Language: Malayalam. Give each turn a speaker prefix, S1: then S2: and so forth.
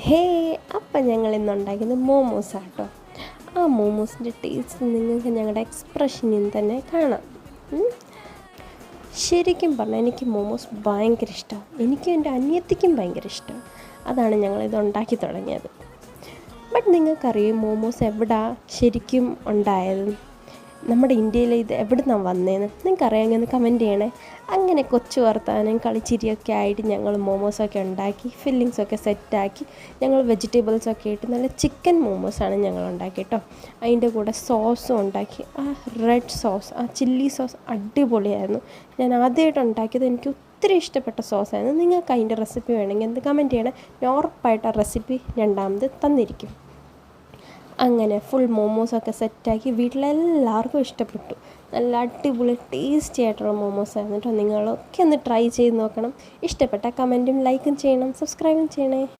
S1: ഹേ, അപ്പം ഞങ്ങൾ ഇന്ന് ഉണ്ടാക്കുന്നത് മോമോസാണ് കേട്ടോ. ആ മോമോസിൻ്റെ ടേസ്റ്റ് നിങ്ങൾക്ക് ഞങ്ങളുടെ എക്സ്പ്രഷനിൽ തന്നെ കാണാം. ശരിക്കും പറഞ്ഞാൽ എനിക്ക് മോമോസ് ഭയങ്കര ഇഷ്ടമാണ്. എനിക്കും എൻ്റെ അനിയത്തിക്കും ഭയങ്കര ഇഷ്ടമാണ്. അതാണ് ഞങ്ങളിത് ഉണ്ടാക്കി തുടങ്ങിയത്. ബട്ട് നിങ്ങൾക്കറിയാം മോമോസ് എവിടാ ശരിക്കും ഉണ്ടായത്? നമ്മുടെ ഇന്ത്യയിൽ ഇത് എവിടെ നിന്നാണ് വന്നതെന്ന് നിങ്ങൾക്കറിയാമെങ്കിൽ കമൻറ്റ് ചെയ്യണേ. അങ്ങനെ കൊച്ചു വർത്താനം കളിച്ചിരിയൊക്കെ ആയിട്ട് ഞങ്ങൾ മോമോസൊക്കെ ഉണ്ടാക്കി ഫില്ലിങ്സൊക്കെ സെറ്റാക്കി ഞങ്ങൾ വെജിറ്റബിൾസൊക്കെ ഇട്ട് നല്ല ചിക്കൻ മോമോസാണ് ഞങ്ങൾ ഉണ്ടാക്കി കേട്ടോ. അതിൻ്റെ കൂടെ സോസും ഉണ്ടാക്കി. ആ റെഡ് സോസ്, ആ ചില്ലി സോസ് അടിപൊളിയായിരുന്നു. ഞാൻ ആദ്യമായിട്ട് ഉണ്ടാക്കിയത്. എനിക്ക് ഒത്തിരി ഇഷ്ടപ്പെട്ട സോസായിരുന്നു. നിങ്ങൾക്ക് അതിൻ്റെ റെസിപ്പി വേണമെങ്കിൽ എന്ത് കമൻറ്റ് ചെയ്യണേ. ഞാൻ ഉറപ്പായിട്ട് ആ റെസിപ്പി രണ്ടാമത് തന്നിരിക്കും. അങ്ങനെ ഫുൾ മോമോസൊക്കെ സെറ്റാക്കി വീട്ടിലെല്ലാവർക്കും ഇഷ്ടപ്പെട്ടു. നല്ല അടിപൊളി ടേസ്റ്റി ആയിട്ടുള്ള മോമോസായിരുന്നു കേട്ടോ. നിങ്ങളൊക്കെ ഒന്ന് ട്രൈ ചെയ്ത് നോക്കണം. ഇഷ്ടപ്പെട്ട കമൻറ്റും ലൈക്കും ചെയ്യണം, സബ്സ്ക്രൈബും ചെയ്യണേ.